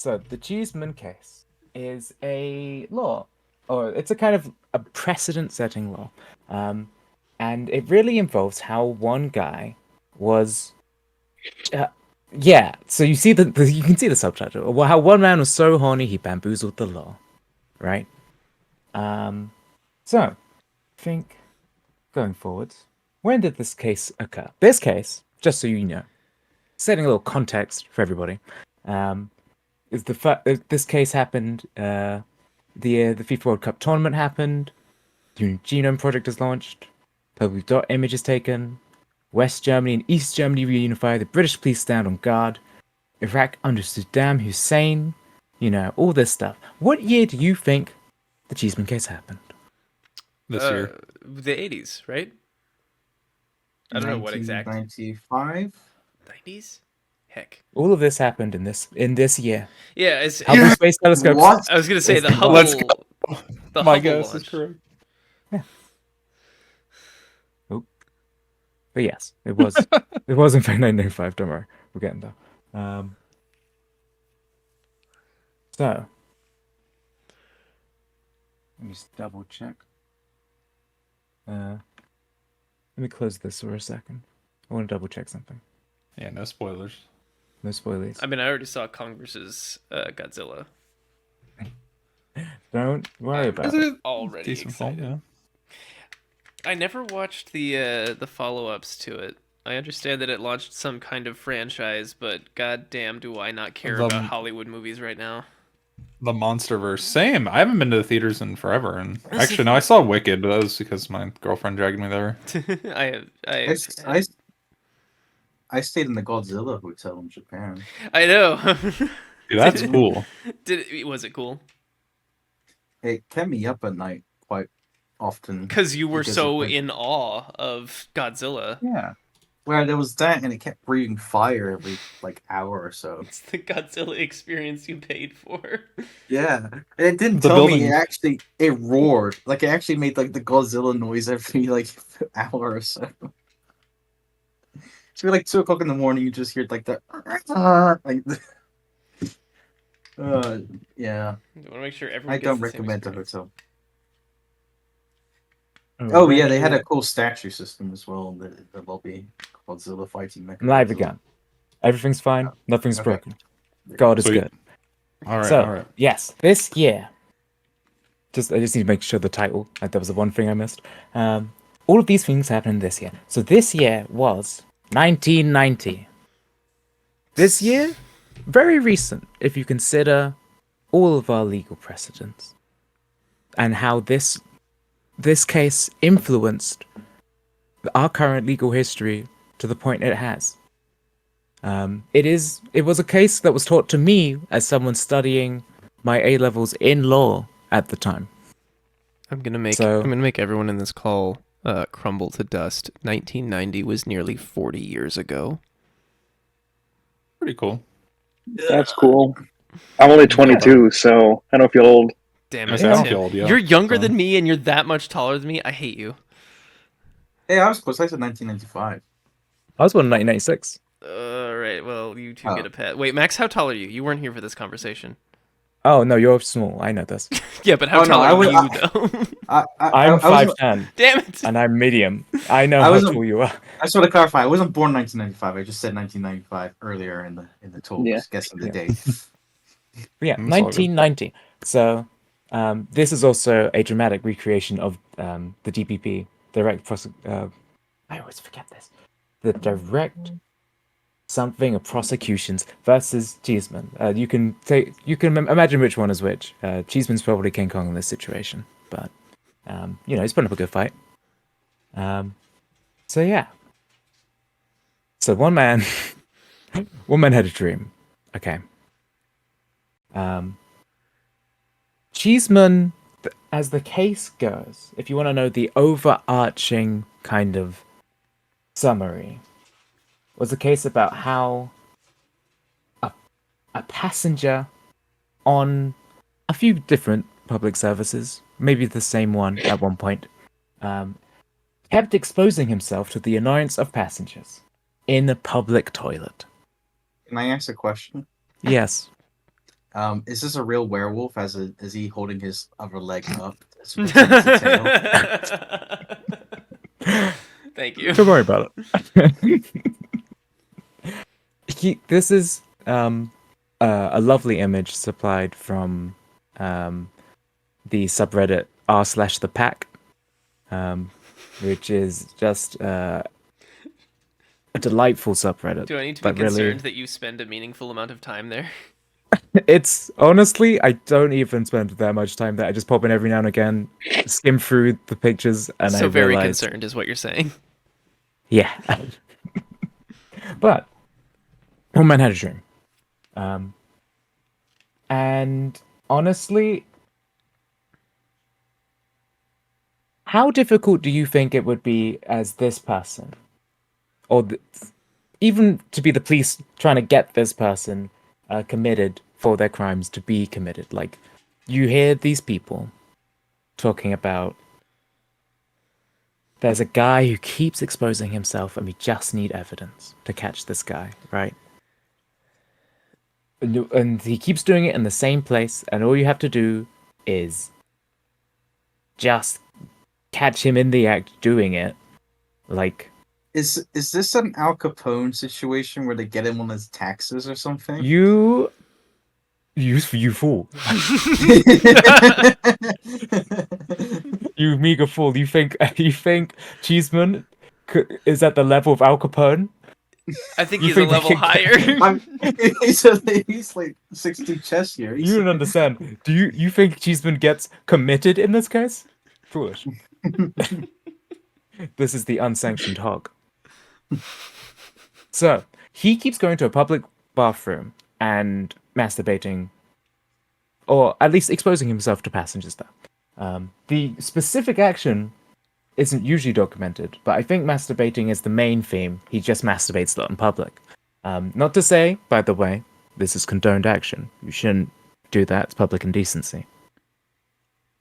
So the Cheeseman case is a law, or it's a kind of a precedent-setting law, and it really involves how one guy was, uh, yeah. So you see you can see the subtitle. Well, how one man was so horny he bamboozled the law, right? So I think going forwards, when did this case occur? This case, just so you know, setting a little context for everybody. Is the fact that this case happened the year the FIFA World Cup tournament happened, the Genome Project is launched, public dot image is taken, West Germany and East Germany reunify, the British police stand on guard, Iraq under Saddam Hussein, all this stuff. What year do you think the Cheeseman case happened? This year. The 80s, right? I don't know what exact. 1995. 90s? Heck. All of this happened in this year. Yeah, it's Hubble Space Telescope. What? I was gonna say It's the Hubble. Let's go. The My Hubble guess is launch. correct. But yes, it was. It was in fact 1995. Don't worry, we're getting there. So let me just double check. Let me close this for a second. I want to double check something. Yeah, no spoilers. No spoilers. I mean, I already saw Kong versus Godzilla. Don't worry about Is it. it Already decent film? excited. Yeah. I never watched the follow-ups to it. I understand that it launched some kind of franchise, but goddamn, do I not care The- about Hollywood movies right now? The MonsterVerse. Same. I haven't been to the theaters in forever. And actually, no, I saw Wicked, but that was because my girlfriend dragged me there. I stayed in the Godzilla hotel in Japan. I know. Dude, that's cool. Was it cool? It kept me up at night quite often. Because you were Because so of, like- in awe of Godzilla. Yeah. Well, there was that, and it kept breathing fire every hour or so. It's the Godzilla experience you paid for. Yeah, and it didn't The tell me building- it roared. Like it actually made the Godzilla noise every hour or so. So 2 o'clock in the morning, you just hear the yeah. I want to make sure everyone. I gets don't the same recommend the experience. hotel. Oh yeah, they had a cool statue system as well. The lobby, Godzilla fighting mechanism. Live again. Everything's fine. Nothing's Okay. broken. God is Sweet. good. All right, So all right. yes, this year. I just need to make sure the title. That was the one thing I missed. All of these things happened this year. So this year was 1990. This year, very recent if you consider all of our legal precedents and how this case influenced our current legal history to the point it has. It was a case that was taught to me as someone studying my A-levels in law at the time. I'm gonna make So- I'm gonna make everyone in this call crumble to dust. 1990 was nearly 40 years ago. Pretty cool. That's cool. I'm only 22, so I don't feel old. Damn I it, say I don't Tim. feel old, yeah. You're younger So- than me, and you're that much taller than me. I hate you. Hey, I was close. I said 1995. I was born in 1996. All right. Well, you two Oh. get a pet. Wait, Max, how tall are you? You weren't here for this conversation. Oh no, you're small. I know this. Yeah, but how Oh, no, tall I are was- you though? I'm was- 5'10", Damn it! and I'm medium. I know I how was- tall you are. I just want to clarify. I wasn't born 1995. I just said 1995 earlier in the talk. Yeah. Just guessing the Yeah. date. But yeah, That's all good. 1990. So this is also a dramatic recreation of the DPP, I always forget this. The direct something of prosecutions versus Cheeseman. You can imagine which one is which. Cheeseman's probably King Kong in this situation, but he's putting up a good fight. So yeah. So one man had a dream. Okay. Cheeseman, as the case goes, if you want to know the overarching kind of summary, was a case about how a passenger on a few different public services, maybe the same one at one point, kept exposing himself to the annoyance of passengers in a public toilet. Can I ask a question? Yes. Is this a real werewolf? Is he holding his other leg up to protect the tail? Thank you. Don't worry about it. This is a lovely image supplied from the subreddit r/the pack, which is just a delightful subreddit. Do I need to be but really, concerned that you spend a meaningful amount of time there? it's honestly, I don't even spend that much time there. I just pop in every now and again, skim through the pictures, and So I very realize, concerned is what you're saying. yeah. But one man had a dream, and honestly, how difficult do you think it would be as this person, or even to be the police trying to get this person committed for their crimes to be committed? Like, you hear these people talking about there's a guy who keeps exposing himself and we just need evidence to catch this guy, right? And he keeps doing it in the same place, and all you have to do is just catch him in the act doing it. Like, Is this an Al Capone situation where they get him on his taxes or something? you fool. You meager fool. You think Cheeseman is at the level of Al Capone? I think You he's a think they level can get- higher. he's like 60 chess here. You don't understand. Do you think Cheeseman gets committed in this case? Foolish. This is the unsanctioned hog. So he keeps going to a public bathroom and masturbating, or at least exposing himself to passengers there. The specific action isn't usually documented, but I think masturbating is the main theme. He just masturbates a lot in public. Not to say, by the way, this is condoned action. You shouldn't do that. It's public indecency.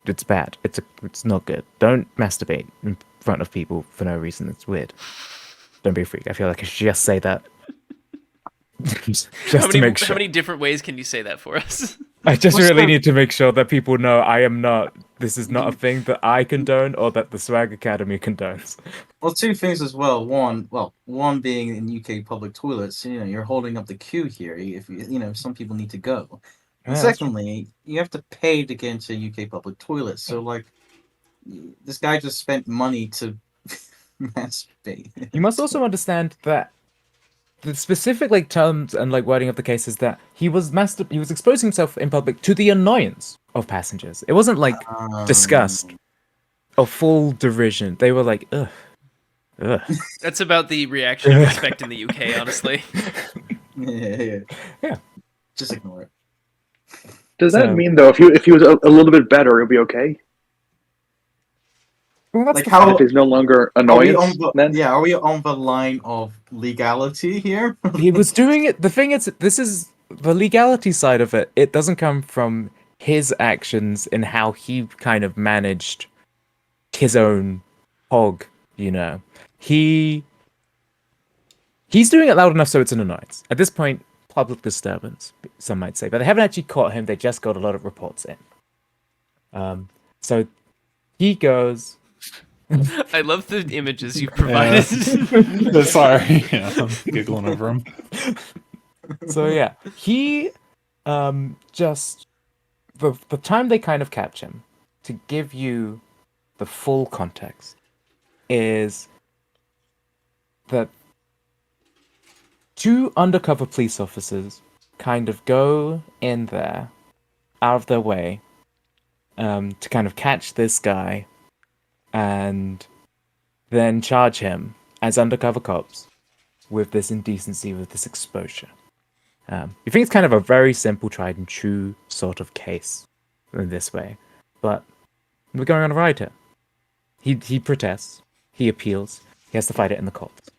It's bad. It's not good. Don't masturbate in front of people for no reason. It's weird. Don't be a freak. I feel like I should just say that. just to make sure. How many different ways can you say that for us? I just What's really the- need to make sure that people know I am not. This is not a thing that I condone or that the Swag Academy condones. Well, two things as well. One being in UK public toilets, you're holding up the queue here. If some people need to go. And Yeah, that's secondly, you have to pay to get into UK public toilets. So, like, this guy just spent money to masturbate. You must also understand that the specific terms and wording of the case is that he was exposing himself in public to the annoyance of passengers. It wasn't disgust or full derision. They were like, ugh. That's about the reaction I expect in the UK, honestly. Yeah. Just ignore it. Does that So- mean though, if he was a little bit better, it'll be okay? Well, that's Like the how- thing. If he's no longer Are we annoyance, on then are we on the line of legality here? He was doing it. The thing is, this is the legality side of it. It doesn't come from his actions and how he kind of managed his own hog. He's doing it loud enough so it's an annoyance. At this point, public disturbance, some might say, but they haven't actually caught him. They just got a lot of reports in. So he goes. I love the images you've provided. Sorry, I'm giggling over him. So yeah, he just the time they kind of catch him, to give you the full context, is that two undercover police officers kind of go in there out of their way to kind of catch this guy and then charge him as undercover cops with this indecency, with this exposure. You think it's kind of a very simple, tried and true sort of case in this way, but we're going on a ride here. He protests, he appeals, he has to fight it in the courts.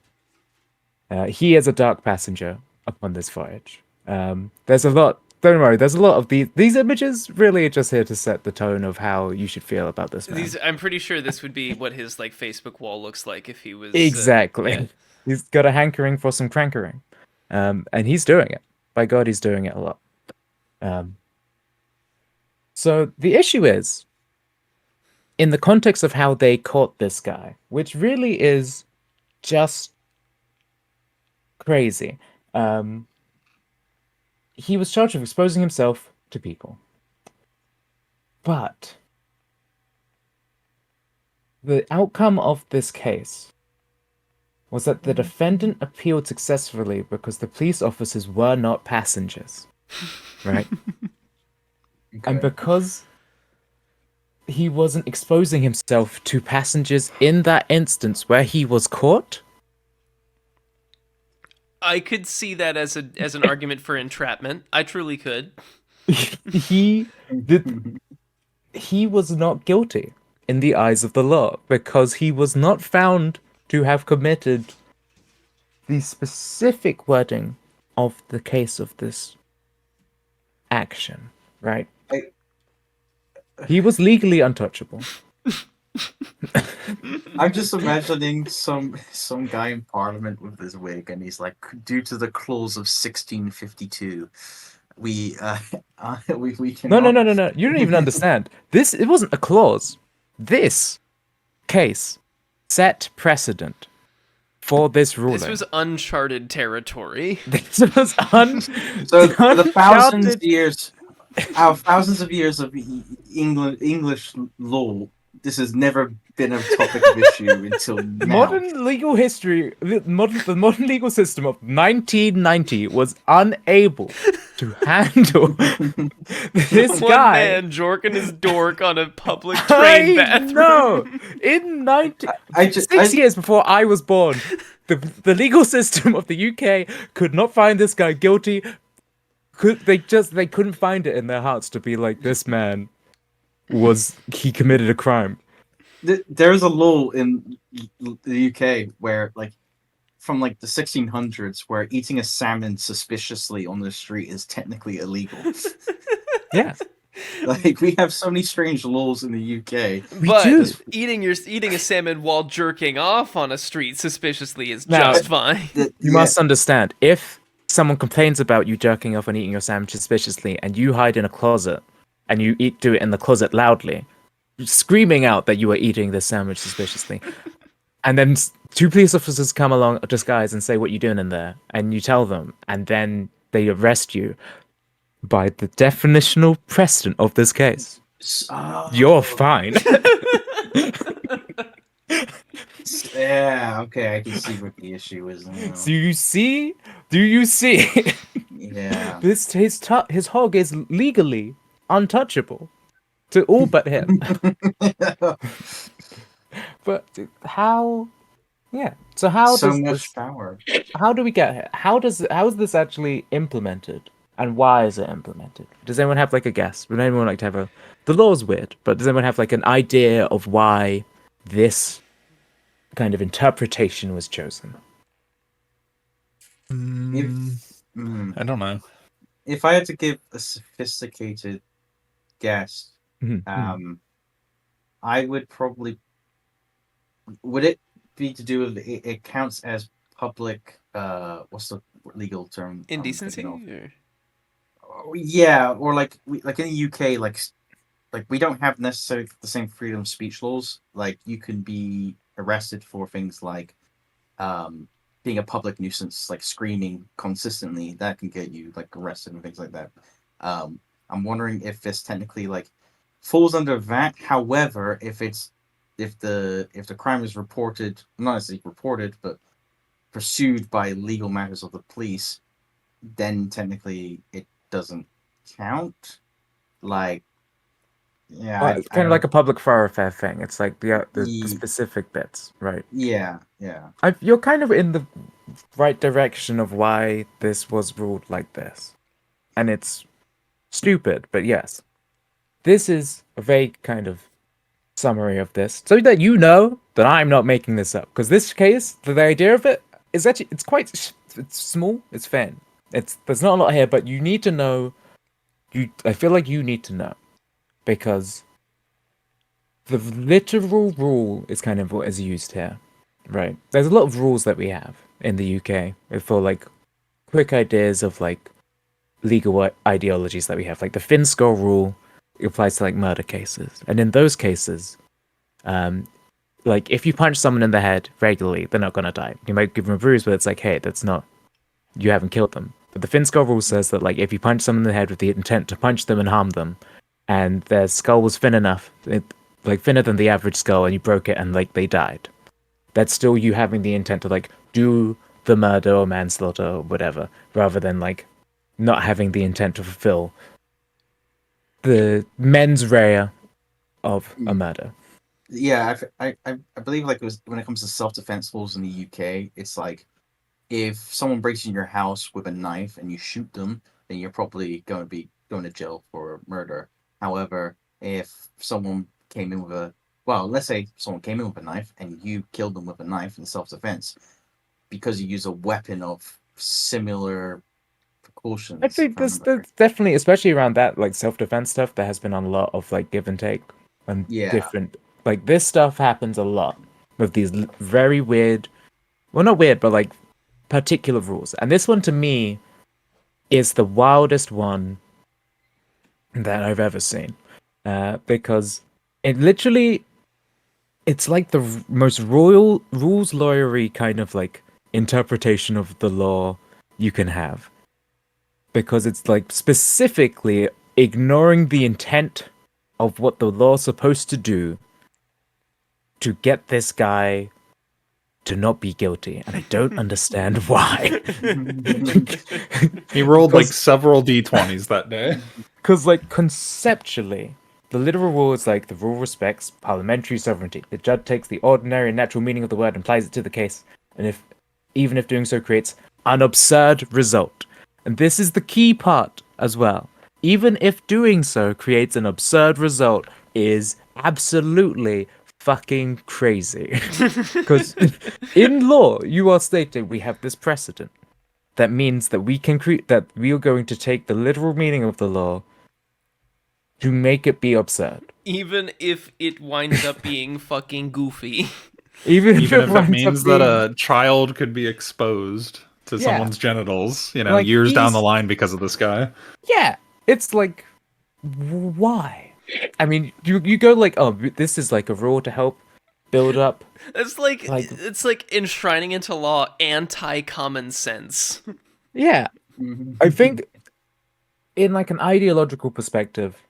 He is a dark passenger upon this voyage. There's a lot. Don't worry. There's a lot of these images. Really, are just here to set the tone of how you should feel about this man. I'm pretty sure this would be what his Facebook wall looks like if he was Exactly. yeah. He's got a hankering for some crankering, and he's doing it. By God, he's doing it a lot. So the issue is, in the context of how they caught this guy, which really is just crazy. He was charged with exposing himself to people. But the outcome of this case was that the defendant appealed successfully because the police officers were not passengers, right? And Okay. because he wasn't exposing himself to passengers in that instance where he was caught, I could see that as an argument for entrapment. I truly could. he did, he was not guilty in the eyes of the law because he was not found to have committed the specific wording of the case of this action, right? He was legally untouchable. I'm just imagining some guy in Parliament with his wig, and he's like, due to the clause of 1652, we we can. No. You don't even understand. It wasn't a clause. This case set precedent for this ruling. This was uncharted territory. This was So the uncharted- thousands of years of English law, this has never been a topic of issue until now. Modern legal history, the modern legal system of 1990 was unable to handle this One guy. man jorking his dork on a public train bathroom. No, in 90, I just 6 years before I was born, the legal system of the UK could not find this guy guilty. They couldn't find it in their hearts to be like, this man he committed a crime. There's a law in the UK where, like, from like the 1600s, where eating a salmon suspiciously on the street is technically illegal. Yeah. Like, we have so many strange laws in the UK. But do. eating a salmon while jerking off on a street suspiciously is Now- just fine. You must understand, if someone complains about you jerking off and eating your sandwich suspiciously, and you hide in a closet, and you do it in the closet loudly, screaming out that you are eating this sandwich suspiciously, and then two police officers come along disguised and say, what you doing in there? And you tell them, and then they arrest you. By the definitional precedent of this case, you're fine. Yeah, okay, I can see what the issue is now. Do you see? Do you see? Yeah. His hog is legally untouchable to all but him. But how? Yeah. So how So does much this, power. how do we get here? How is this actually implemented? And why is it implemented? Does anyone have like a guess? Would anyone like to have the law is weird, but does anyone have like an idea of why this kind of interpretation was chosen? I don't know. If I had to give a sophisticated guess, Mhm. I would probably. Would it be to do with it counts as public? What's the legal term? I'm Indecency? thinking of? Or... Oh, yeah, or like like in the UK, like we don't have necessarily the same freedom of speech laws. Like, you can be arrested for things like being a public nuisance, like screaming consistently. That can get you like arrested and things like that. I'm wondering if this technically like falls under that. However, if the crime is reported, not necessarily reported, but pursued by legal matters of the police, then technically it doesn't count. Like, yeah, Well, it's kind of like a public thoroughfare thing. It's like the Ye- specific bits, right? yeah. You're kind of in the right direction of why this was ruled like this, and it's stupid, but yes, this is a vague kind of summary of this, so that you know that I'm not making this up. Because this case, the idea of it is actually it's small, it's thin, there's not a lot here, but you need to know. I feel like you need to know, because the literal rule is kind of what is used here, right? There's a lot of rules that we have in the UK for like quick ideas of like legal ideologies that we have. Like the Finsko rule applies to like murder cases, and in those cases, like if you punch someone in the head regularly, they're not gonna die. You might give them a bruise, but it's like, hey, that's not, you haven't killed them. But the Finskoll rule says that like if you punch someone in the head with the intent to punch them and harm them, and their skull was thin enough, like thinner than the average skull, and you broke it and like they died, that's still you having the intent to like do the murder or manslaughter or whatever, rather than like not having the intent to fulfill the mens rea of a murder. Yeah, I believe like it was when it comes to self-defense laws in the UK, it's like if someone breaks in your house with a knife and you shoot them, then you're probably going to be going to jail for murder. However, if someone came in with a, well, let's say someone came in with a knife and you killed them with a knife in self-defense because you use a weapon of similar precautions. I think if I this remember. there's definitely, especially around that like self-defense stuff, there has been a lot of like give and take and Yeah. different, like this stuff happens a lot with these very weird, well not weird, but like particular rules. And this one to me is the wildest one that I've ever seen, because it literally, it's like the most royal rules lawyery kind of like interpretation of the law you can have, because it's like specifically ignoring the intent of what the law's supposed to do to get this guy to not be guilty, and I don't understand why. He rolled like Because- several d20s that day. Because, like, conceptually, the literal rule is like the rule respects parliamentary sovereignty. The judge takes the ordinary and natural meaning of the word and applies it to the case, and even if doing so creates an absurd result. And this is the key part as well. Even if doing so creates an absurd result is absolutely fucking crazy. Because in law, you are stating we have this precedent. That means that we can that we are going to take the literal meaning of the law to make it be absurd. Even if it winds up being fucking goofy. Even Even if it winds up means that being- a child could be exposed to Yeah. someone's genitals, you know, Like, years down the he's- line because of this guy. Yeah, it's like, why? I mean, you go like, oh, this is like a rule to help build up. It's like, Like- it's like enshrining into law anti-common sense. Yeah, I think in like an ideological perspective,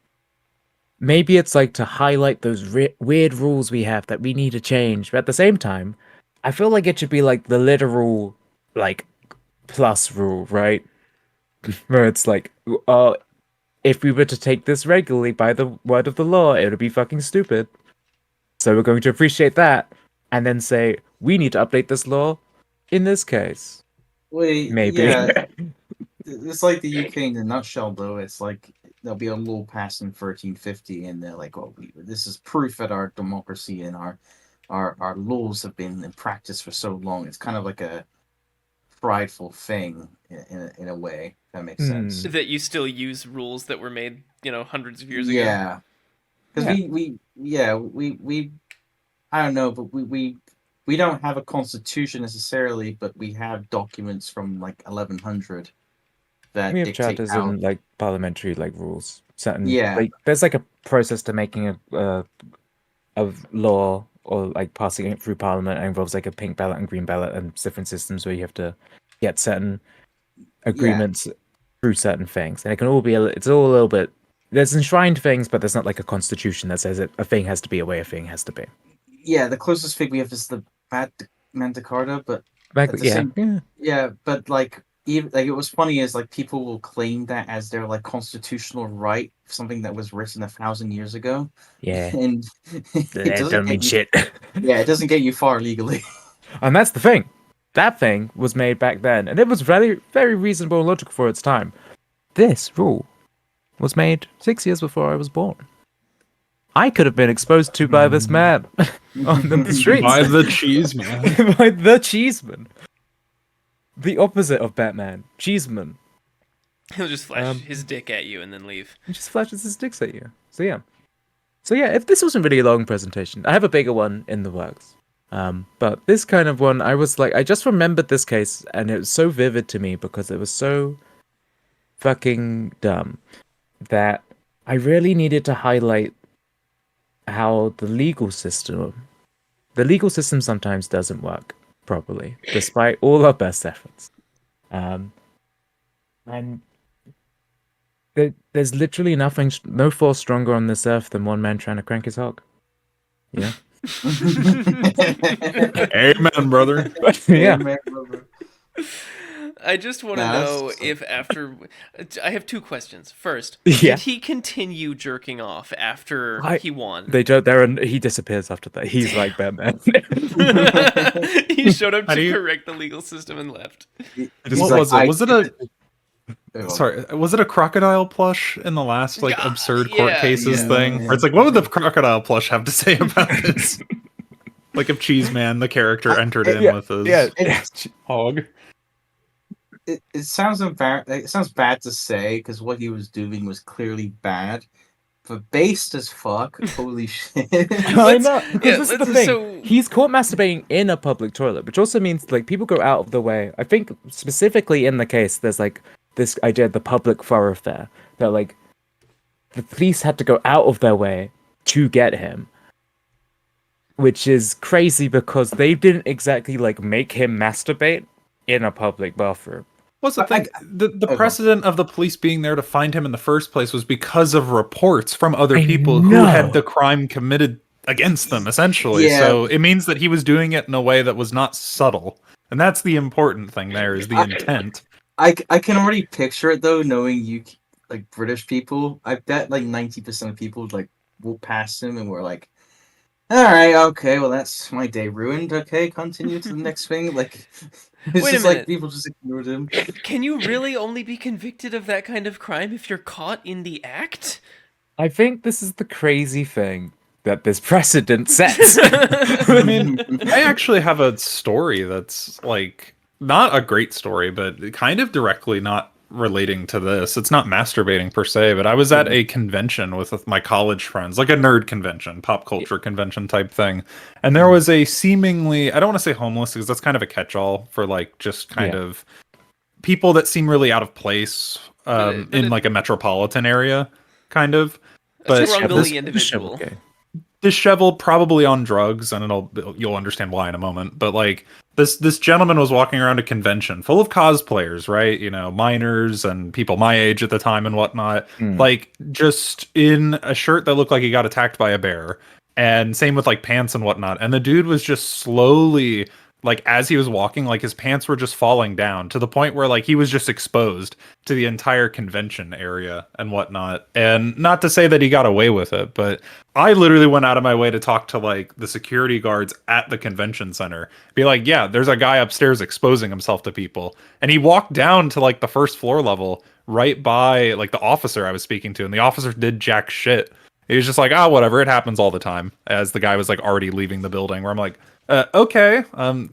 maybe it's like to highlight those weird rules we have that we need to change. But at the same time, I feel like it should be like the literal, like, plus rule, right? Where it's like, if we were to take this regularly by the word of the law, it would be fucking stupid. So we're going to appreciate that, and then say, we need to update this law in this case. Wait, Maybe. yeah, it's like the UK in a nutshell, though. It's like there'll be a law passed in 1350, and they're like, "Oh, this is proof that our democracy and our laws have been in practice for so long." It's kind of like a prideful thing in a way. If that makes sense. That you still use rules that were made, hundreds of years ago. Yeah, because Yeah. we I don't know, but we don't have a constitution necessarily, but we have documents from like 1100 that We have dictate charters how. and like parliamentary like rules. Certain, Yeah. like there's like a process to making a law or like passing it through parliament. It involves like a pink ballot and green ballot and different systems where you have to get certain agreements through certain things, and it can all be it's all a little bit. There's enshrined things, but there's not like a constitution that says a thing has to be a way a thing has to be. Yeah, the closest thing we have is the Magna Carta, but Back, At the yeah, same- yeah, yeah, but like even like it was funny is like people will claim that as their like constitutional right, something that was written 1,000 years ago, yeah. and it That doesn't don't get mean you, shit. Yeah, it doesn't get you far legally. And that's the thing. That thing was made back then, and it was very, very reasonable and logical for its time. This rule was made 6 years before I was born. I could have been exposed to by this man on the streets. By the cheese man. By the cheeseman. The opposite of Batman. Cheeseman. He'll just flash Um, his dick at you and then leave. He just flashes his sticks at you. So yeah. If this wasn't really a long presentation, I have a bigger one in the works. But this kind of one, I was like, I just remembered this case, and it was so vivid to me because it was so fucking dumb that I really needed to highlight how the legal system sometimes doesn't work properly, despite all our best efforts. Um, and there's literally no force stronger on this earth than one man trying to crank his hog. Yeah. Amen, brother. Yeah. Amen, brother. I just want to Nah, that's know just if after. I have two questions. First, Yeah. did he continue jerking off after he won? They don't. He disappears after that. He's like Batman. He showed up How do to you- correct the legal system and left. He's What like, was it? Was it a Oh, sorry? Was it a crocodile plush in the last like Yeah, absurd court yeah, cases yeah. thing? Where it's like, what would the crocodile plush have to say about this? Like if Cheeseman, the character, entered in yeah, with his yeah. hog. It sounds it sounds bad to say because what he was doing was clearly bad, but based as fuck. Holy shit! I know, because yeah, this is the let's- thing. so- He's caught masturbating in a public toilet, which also means like people go out of the way. I think specifically in the case, there's like this idea of the public thoroughfare that like the police had to go out of their way to get him, which is crazy because they didn't exactly like make him masturbate in a public bathroom. What's the thing? The Okay. precedent of the police being there to find him in the first place was because of reports from other I people who know. had the crime committed against them, essentially. Yeah. So it means that he was doing it in a way that was not subtle. And that's the important thing there, is the intent. I can already picture it though, knowing you like British people. I bet like 90% of people like walk past him and we're like, all right, okay, well that's my day ruined. Okay, continue to the next thing. Like, it's Wait a just like minute. people just ignored him. Can you really only be convicted of that kind of crime if you're caught in the act? I think this is the crazy thing that this precedent sets. I mean, I actually have a story that's like not a great story, but kind of directly not relating to this. It's not masturbating per se, but I was at a convention with my college friends, like a nerd convention, pop culture convention type thing. And there was a seemingly, I don't want to say homeless because that's kind of a catch-all for like just kind Yeah. of people that seem really out of place But in it- like a metropolitan area, kind of. A But scrumbly this- individual. Okay. disheveled, probably on drugs, and you'll understand why in a moment. But like this gentleman was walking around a convention full of cosplayers, right? You know, minors and people my age at the time and whatnot. Mm. Like just in a shirt that looked like he got attacked by a bear, and same with like pants and whatnot. And the dude was just slowly, like as he was walking, like his pants were just falling down to the point where like he was just exposed to the entire convention area and whatnot. And not to say that he got away with it, but I literally went out of my way to talk to like the security guards at the convention center. Be like, yeah, there's a guy upstairs exposing himself to people. And he walked down to like the first floor level right by like the officer I was speaking to. And the officer did jack shit. He was just like, ah, whatever, it happens all the time. As the guy was like already leaving the building, where I'm like, okay,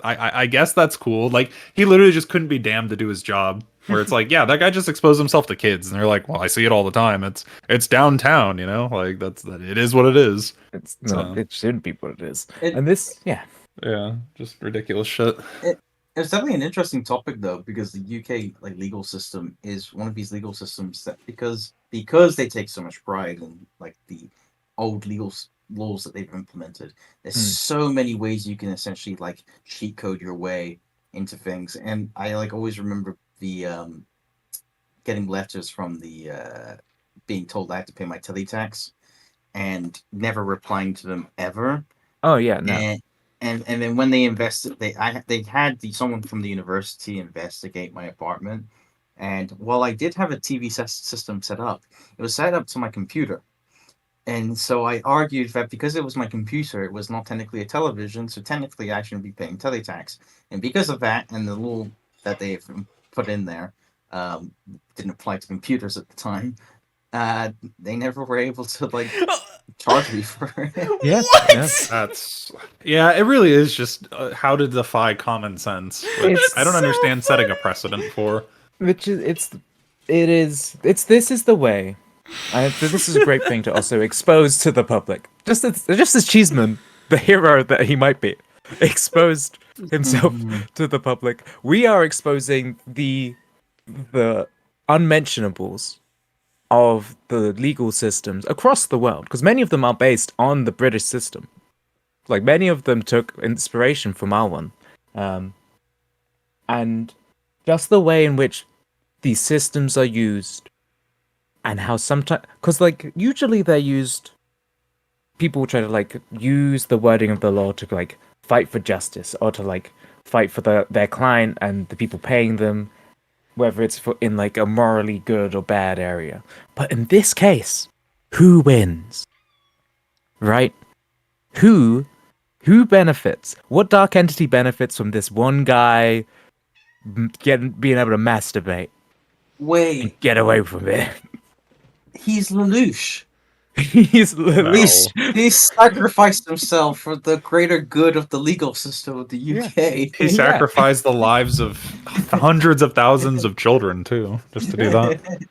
I guess that's cool. Like he literally just couldn't be damned to do his job. Where it's like, yeah, that guy just exposed himself to kids, and they're like, well, I see it all the time. It's downtown, you know, like it is what it is. It's not. So- It shouldn't be what it is. It- And this, yeah. Yeah, just ridiculous shit. It's definitely an interesting topic though, because the UK like legal system is one of these legal systems that because they take so much pride in like the old laws that they've implemented. There's so many ways you can essentially like cheat code your way into things, and I like always remember the getting letters from the being told I had to pay my teletax and never replying to them ever. Oh yeah. No. And then when they invested, they had someone from the university investigate my apartment, and while I did have a TV system set up, it was set up to my computer, and so I argued that because it was my computer, it was not technically a television, so technically I shouldn't be paying teletax, and because of that and the rule that they've put in there didn't apply to computers at the time, they never were able to like charge me for it. Yeah. What? Yeah. That's it really is just how to defy common sense, which It's I don't so understand setting a precedent for. Which is this is the way. This is a great thing to also expose to the public. Just as Cheeseman, the hero that he might be, exposed himself to the public. We are exposing the unmentionables of the legal systems across the world, because many of them are based on the British system. Like many of them took inspiration from our one, and just the way in which these systems are used, and how sometimes, because like usually they're used, people try to like use the wording of the law to like fight for justice or to like fight for their client and the people paying them, whether it's for in like a morally good or bad area. But in this case, who wins? Right? Who benefits? What dark entity benefits from this one guy being able to masturbate and Wait, get away from it? he's Lelouch. He's No. He sacrificed himself for the greater good of the legal system of the UK. He sacrificed the lives of hundreds of thousands of children too, just to do that.